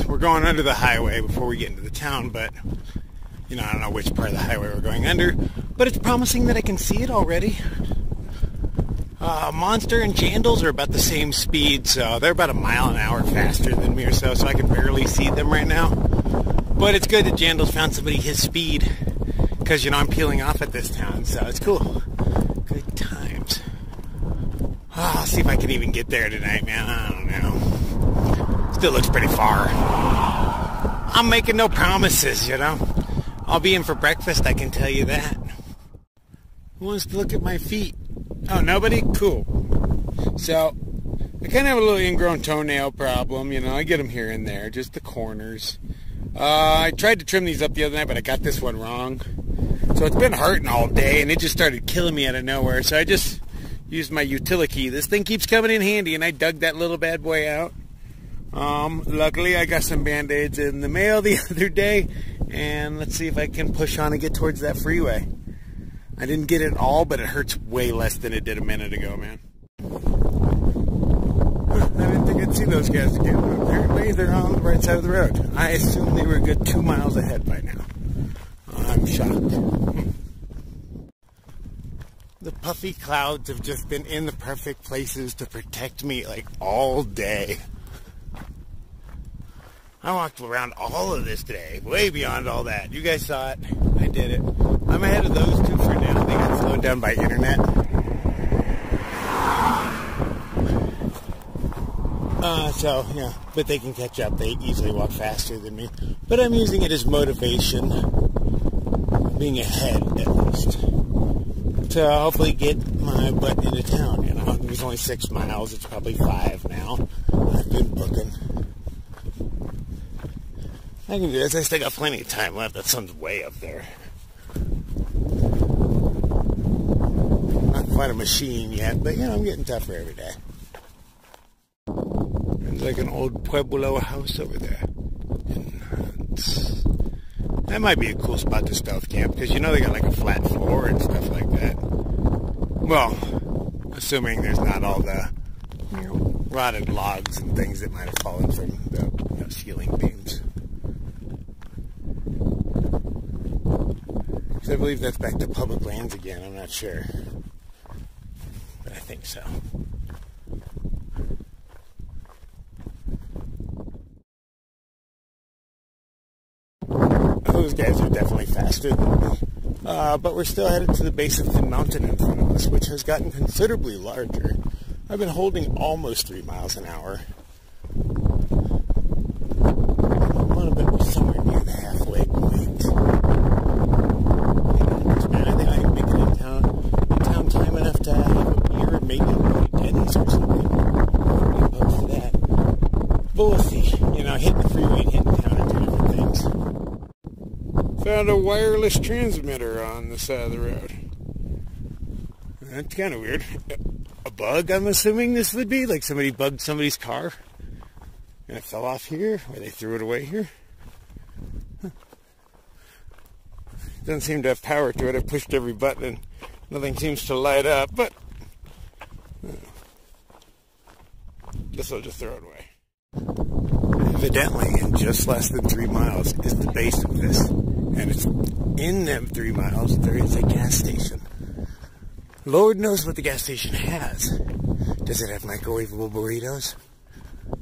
we're going under the highway before we get into the town, but, you know, I don't know which part of the highway we're going under, but it's promising that I can see it already. Monster and Jandals are about the same speed, so they're about a mile an hour faster than me or so I can barely see them right now. But it's good that Jandals found somebody his speed, because, you know, I'm peeling off at this town, so it's cool. Good times. I'll see if I can even get there tonight, man. I don't know. Still looks pretty far. I'm making no promises, you know. I'll be in for breakfast, I can tell you that. Who wants to look at my feet? Oh, nobody? Cool. So, I kind of have a little ingrown toenail problem, you know. I get them here and there, just the corners. I tried to trim these up the other night, but I got this one wrong. So it's been hurting all day, and it just started killing me out of nowhere. So I just used my utility key. This thing keeps coming in handy, and I dug that little bad boy out. Luckily, I got some Band-Aids in the mail the other day, and let's see if I can push on and get towards that freeway. I didn't get it all, but it hurts way less than it did a minute ago, man. I didn't think I'd see those guys again, but apparently they're on the right side of the road. I assume they were a good 2 miles ahead by now. I'm shocked. The puffy clouds have just been in the perfect places to protect me, like, all day. I walked around all of this today, way beyond all that. You guys saw it. I did it. I'm ahead of those two for now. They got slowed down by internet. So, yeah, but they can catch up. They easily walk faster than me. But I'm using it as motivation, being ahead at least, to hopefully get my butt into town, you know. It was only 6 miles. It's probably 5 now. I've been booking. I can do this. I still got plenty of time left. That sun's way up there. Not quite a machine yet, but, you know, I'm getting tougher every day. There's like an old Pueblo house over there. And that might be a cool spot to stealth camp, because, you know, they got like a flat floor and stuff like that. Well, assuming there's not all the, you know, rotted logs and things that might have fallen from the, you know, ceiling beams. I believe that's back to public lands again. I'm not sure, but I think so. Those guys are definitely faster than me, but we're still headed to the base of the mountain in front of us, which has gotten considerably larger. I've been holding almost 3 miles an hour. A little bit, we're somewhere near the halfway point. In time enough to have a beer and maybe a Denny's or something. I'm opposed to that. But we'll see. You know, hitting the freeway and hitting town are 2 different things. Found a wireless transmitter on the side of the road. That's kind of weird. A bug, I'm assuming this would be? Like somebody bugged somebody's car? And it fell off here? Or they threw it away here? Doesn't seem to have power to it. I pushed every button and nothing seems to light up, but guess I'll just throw it away. Evidently, in just less than 3 miles is the base of this. And it's in them 3 miles, there is a gas station. Lord knows what the gas station has. Does it have microwavable burritos?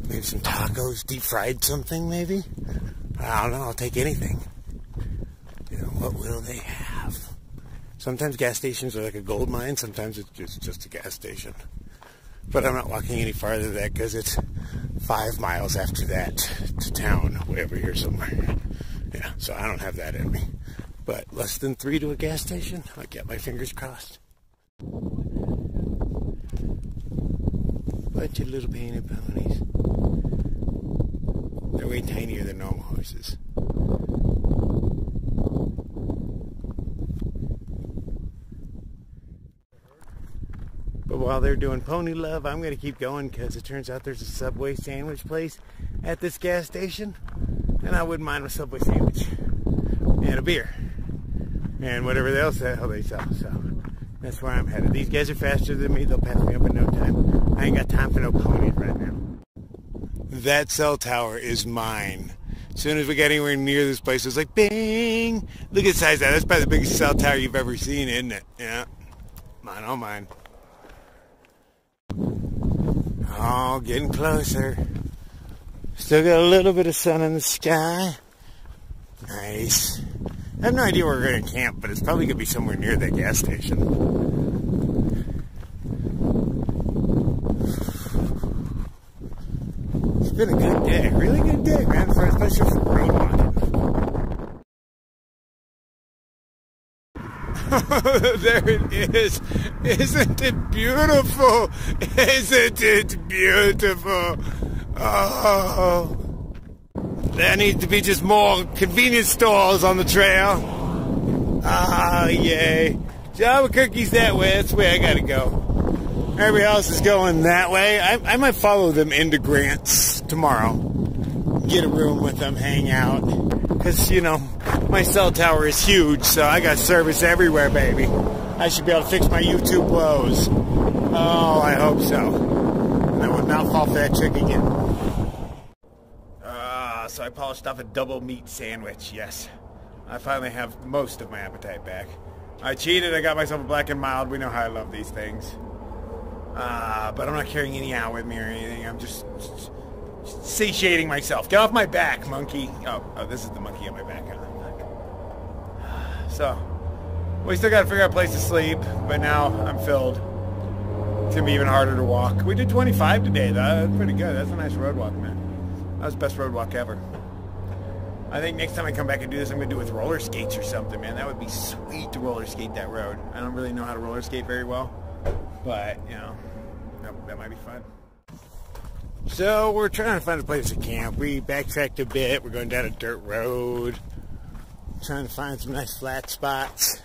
Maybe some tacos, deep fried something maybe? I don't know, I'll take anything. You know, what will they have? Sometimes gas stations are like a gold mine, sometimes it's just a gas station. But I'm not walking any farther than that because it's 5 miles after that to town, way over here somewhere. Yeah, so I don't have that in me. But less than 3 to a gas station, I'll get my fingers crossed. Bunch of little painted ponies. They're way tinier than normal horses. But while they're doing pony love, I'm going to keep going because it turns out there's a Subway sandwich place at this gas station. And I wouldn't mind a Subway sandwich. And a beer. And whatever else the hell they sell. So that's where I'm headed. These guys are faster than me. They'll pass me up in no time. I ain't got time for no ponies right now. That cell tower is mine. As soon as we got anywhere near this place, it was like, bing! Look at the size of that. That's probably the biggest cell tower you've ever seen, isn't it? Yeah. Mine, oh mine. Oh, getting closer. Still got a little bit of sun in the sky. Nice. I have no idea where we're going to camp, but it's probably going to be somewhere near that gas station. It's been a good day. Really good day, man, especially for road walking. There it is. Isn't it beautiful? Isn't it beautiful? Oh. There needs to be just more convenience stores on the trail. Ah, yay. So Albuquerque's that way. That's the way I gotta go. Everybody else is going that way. I might follow them into Grants tomorrow. Get a room with them, hang out. Because, you know, my cell tower is huge, so I got service everywhere, baby. I should be able to fix my YouTube woes. Oh, I hope so. And I would not fall for that trick again. So I polished off a double meat sandwich, yes. I finally have most of my appetite back. I cheated, I got myself a black and mild. We know how I love these things. But I'm not carrying any out with me or anything. I'm just satiating myself. Get off my back, monkey. Oh, this is the monkey on my back. So, we still got to figure out a place to sleep, but now I'm filled. It's going to be even harder to walk. We did 25 today, though. That's pretty good. That's a nice road walk, man. That was the best road walk ever. I think next time I come back and do this, I'm going to do it with roller skates or something, man. That would be sweet to roller skate that road. I don't really know how to roller skate very well, but, you know, that might be fun. So we're trying to find a place to camp. We backtracked a bit. We're going down a dirt road. Trying to find some nice flat spots.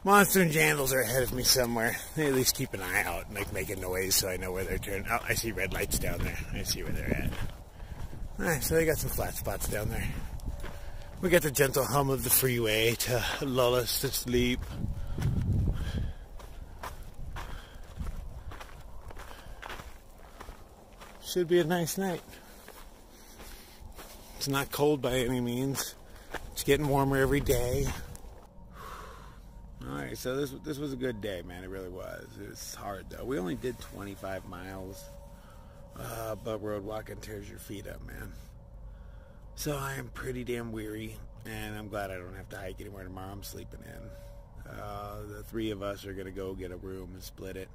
Monster and Jandals are ahead of me somewhere. They at least keep an eye out and like make a noise so I know where they're turning. Oh, I see red lights down there. I see where they're at. Alright, so they got some flat spots down there. We got the gentle hum of the freeway to lull us to sleep. Should be a nice night. It's not cold by any means. It's getting warmer every day. Alright, so this was a good day, man. It really was. It was hard, though. We only did 25 miles. But road walking tears your feet up, man. So I am pretty damn weary. And I'm glad I don't have to hike anywhere tomorrow. I'm sleeping in. The three of us are going to go get a room and split it.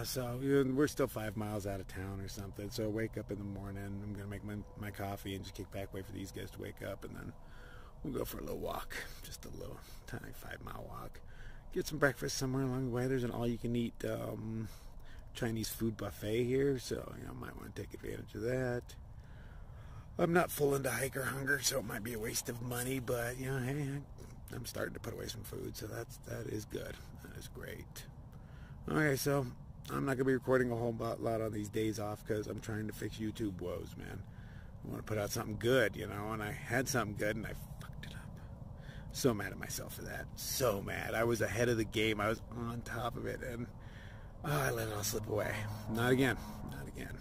So we're still 5 miles out of town or something. So I wake up in the morning. I'm going to make my coffee and just kick back, wait for these guys to wake up. And then we'll go for a little walk. Just a little tiny 5-mile walk. Get some breakfast somewhere along the way. There's an all-you-can-eat Chinese food buffet here. So, you know, might want to take advantage of that. I'm not full into hiker hunger, so it might be a waste of money. But, you know, hey, I'm starting to put away some food. So that is good. That is great. Okay, so I'm not going to be recording a whole lot on these days off because I'm trying to fix YouTube woes, man. I want to put out something good, you know, and I had something good and I fucked it up. So mad at myself for that. So mad. I was ahead of the game. I was on top of it and I let it all slip away. Not again. Not again.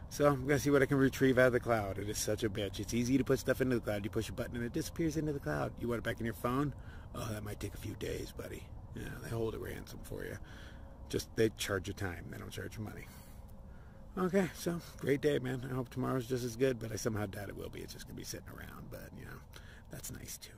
So I'm going to see what I can retrieve out of the cloud. It is such a bitch. It's easy to put stuff into the cloud. You push a button and it disappears into the cloud. You want it back in your phone? Oh, that might take a few days, buddy. Yeah, they hold a ransom for you. Just, they charge you time. They don't charge you money. Okay, so, great day, man. I hope tomorrow's just as good, but I somehow doubt it will be. It's just going to be sitting around, but, you know, that's nice, too.